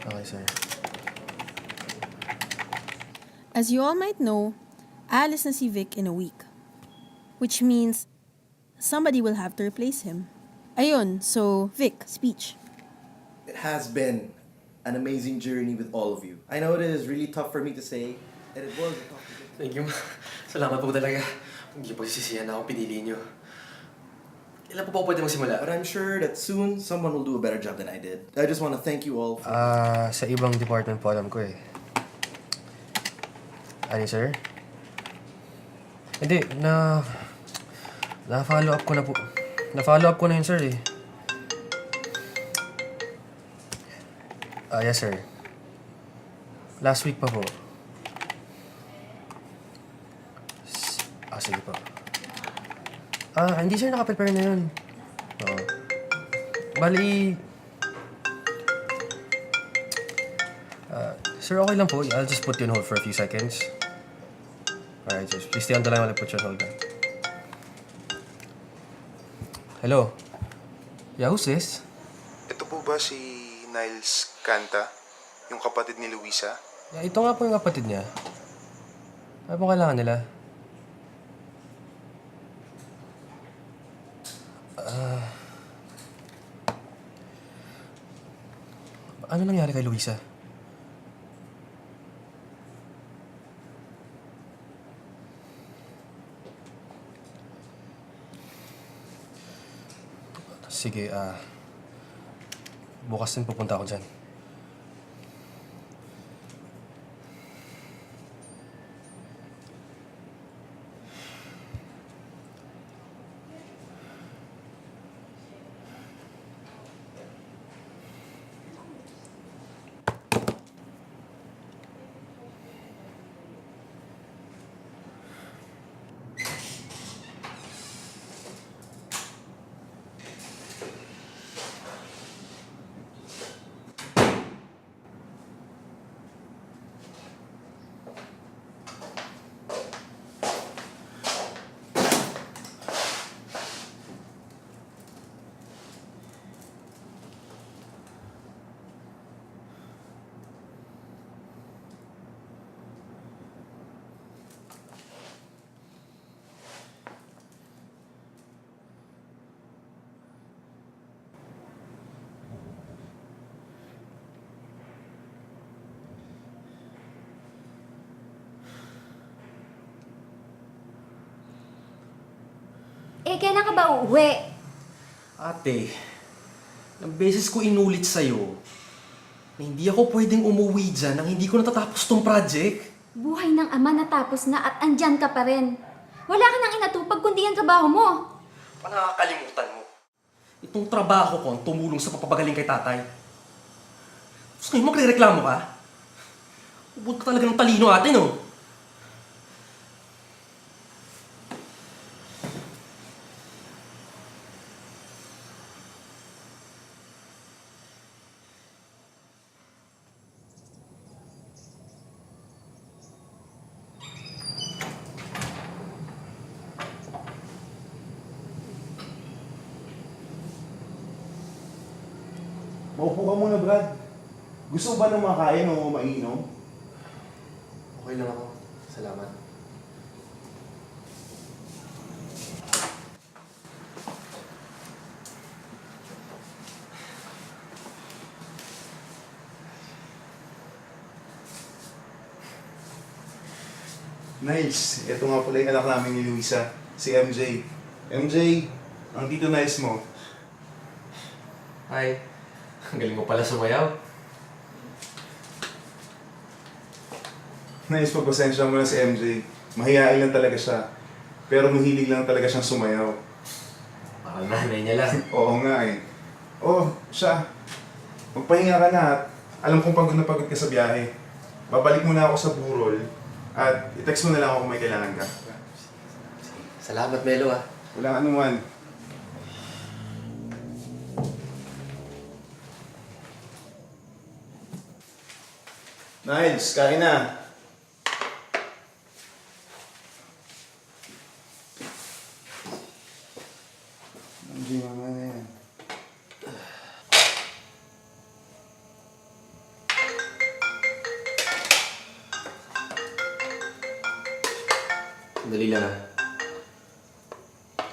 Okay, sir. As you all might know, Alice na si Vic in a week. Which means somebody will have to replace him. Ayun, so Vic, speech. It has been an amazing journey with all of you. I know it is really tough for me to say, and it was a tough decision. Thank you. Salamat po talaga. Hindi po sisiyan na ako pinili niyo. Kailan po ba ako pwede magsimula? But I'm sure that soon someone will do a better job than I did. I just want to thank you all for... Sa ibang department po alam ko eh. Ani, sir? Hindi, na-follow up ko na po. Na-follow up ko na yun, sir eh. Yes, sir. Last week pa po. Sige po. Hindi sir, nakaprepare na yun. Oo. Bali... sir, okay lang po. I'll just put you on hold for a few seconds. Alright, sir. Please stay on the line while I put you on hold. Hello? Yeah, who's this? Ito po ba si Niles Canta? Yung kapatid ni Luisa? Yeah, ito nga po yung kapatid niya. Ano pong kailangan nila? Ano nangyari kay Luisa? Sige, bukas din pupunta ako dyan. Kailan ka ba uuwi? Ate, ng beses ko inulit sa'yo na hindi ako pwedeng umuwi dyan nang hindi ko natatapos tong project. Buhay ng ama natapos na at andyan ka pa rin. Wala ka nang inatupag kundi ang trabaho mo. Nakakalimutan mo. Itong trabaho ko ang tumulong sa papapagaling kay tatay. Tapos ngayon magre-reklamo ka? Ubod ka talaga ng talino, ate, no? Maupo ka muna, Brad. Gusto mo ba ng makain o mainom? Okay lang ako. Salamat. Nice. Ito nga pala yung anak namin ni Luisa, si MJ. MJ, ang tito Nice mo. Hi. Ang galing mo pala sumayaw. Nice, pagpasensya mo na si MJ. Mahihain lang talaga siya. Pero mahilig lang talaga siyang sumayaw. Parang nanay niya lang. Oo nga eh. Oh, siya. Magpahinga ka na at alam kong pagod na pagod ka sa biyahe. Babalik muna ako sa burol at i-text mo na lang ako kung may kailangan ka. Salamat, Melo, ah. Walang anuman. Niles, kain na. Hindi naman na yan. Sandali lang ah.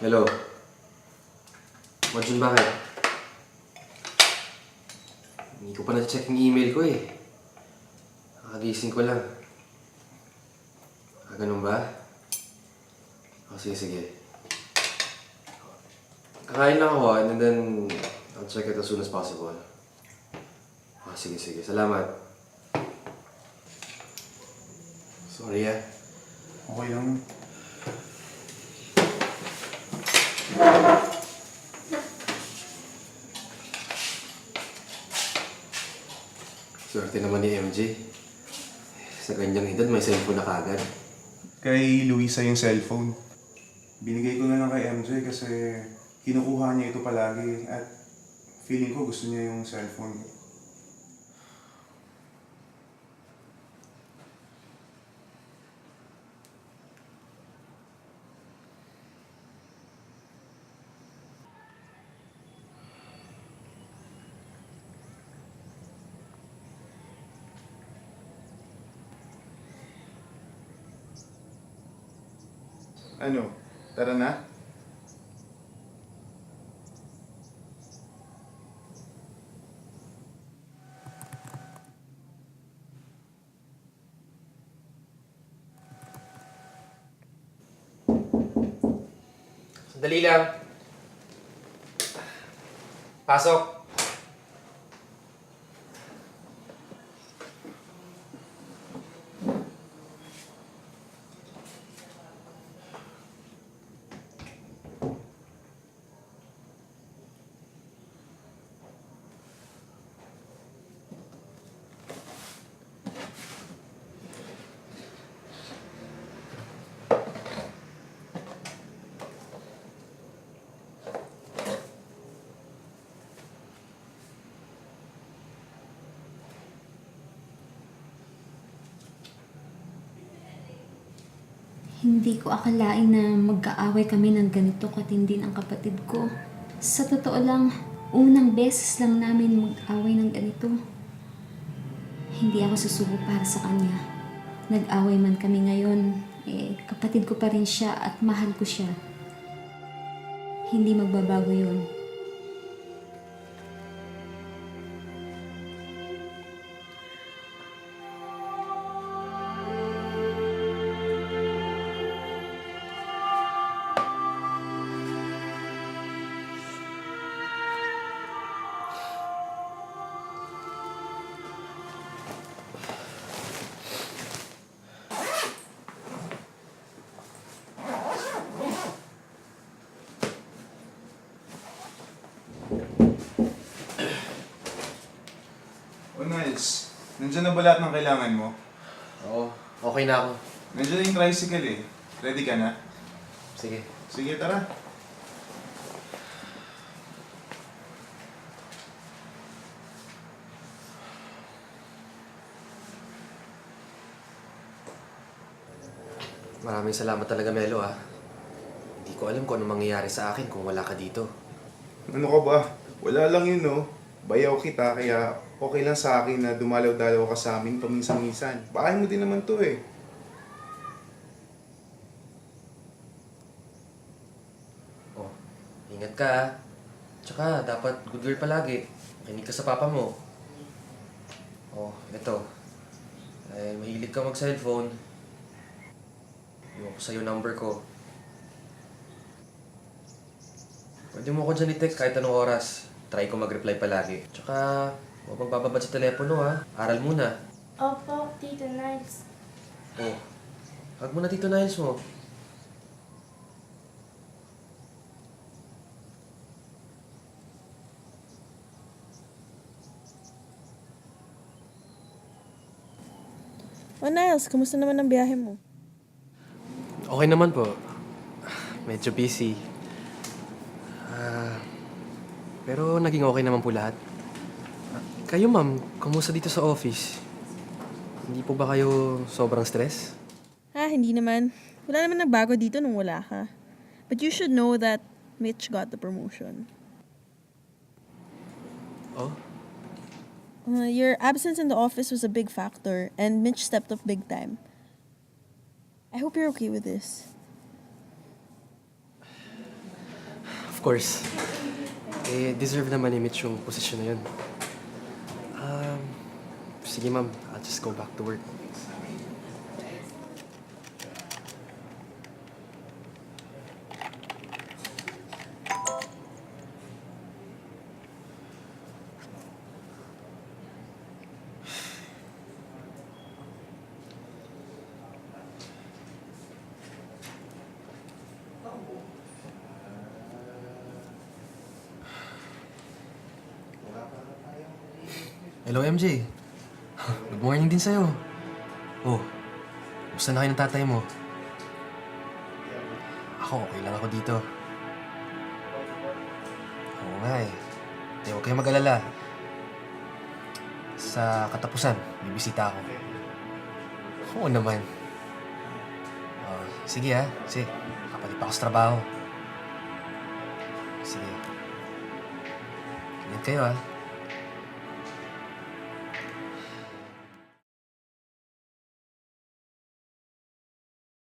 Hello? Marjun, bakit? Hindi ko pa na-check yung email ko eh. Nakagising ko lang. Ganun ba? Sige, sige. Kakain lang ako and then I'll check it as soon as possible. Sige, sige. Salamat. Sorry ah. Okay lang. Swerte naman ni MJ. Sa ganyang edad, may cellphone na kagad. Kay Luisa yung cellphone. Binigay ko na lang kay MJ kasi kinukuha niya ito palagi at feeling ko gusto niya yung cellphone. Ano? Tara na? Sandali lang. Pasok. Hindi ko akalain na magkaaway kami ng ganito katindi ng kapatid ko. Sa totoo lang, unang beses lang namin mag-away ng ganito. Hindi ako susuko para sa kanya. Nag-away man kami ngayon, kapatid ko pa rin siya at mahal ko siya. Hindi magbabago yun. O Niles, nandiyan na ba lahat ng kailangan mo? Oo, okay na ako. Nandiyan na yung tricycle eh. Ready ka na? Sige. Sige, tara. Maraming salamat talaga, Melo ah. Hindi ko alam kung ano mangyayari sa akin kung wala ka dito. Ano ka ba? Wala lang yun, no? Bayaw kita, kaya okay lang sa akin na dumalaw-dalaw ka sa amin paminsan-minsan. Bahay mo din naman to eh. Oh, ingat ka ah. Tsaka, dapat good girl palagi. Makinig ka sa papa mo. Oh, eto. Mahilig ka mag-cellphone. Iwan ko sa'yo number ko. Pwede mo ko dyan i-text kahit anong oras. Try ko mag-reply palagi. Tsaka, huwag magbababad sa telepono ha. Aral muna. Opo, Tito Niles. Oh, hug mo na Tito Niles mo. O Niles, kumusta naman ang biyahe mo? Okay naman po. Medyo busy. Pero naging okay naman po lahat. Kayo ma'am, kumusta dito sa office? Hindi po ba kayo sobrang stress? Hindi naman. Wala naman nagbago dito nung wala ka. But you should know that Mitch got the promotion. Oh? Your absence in the office was a big factor, and Mitch stepped up big time. I hope you're okay with this. course. Eh, deserve naman ni Mitch yung posisyon na yun. Sige ma'am, I'll just go back to work. Hello, MJ. Good morning din sa'yo. Oh, gusto na kayo ng tatay mo? Ako, okay lang ako dito. Oo nga eh. Huwag kayong mag-alala. Sa katapusan, bibisita ako. Oo naman. Oh, sige ha. Sige, kapalit pa ako sa trabaho. Sige. Ingat kayo ha.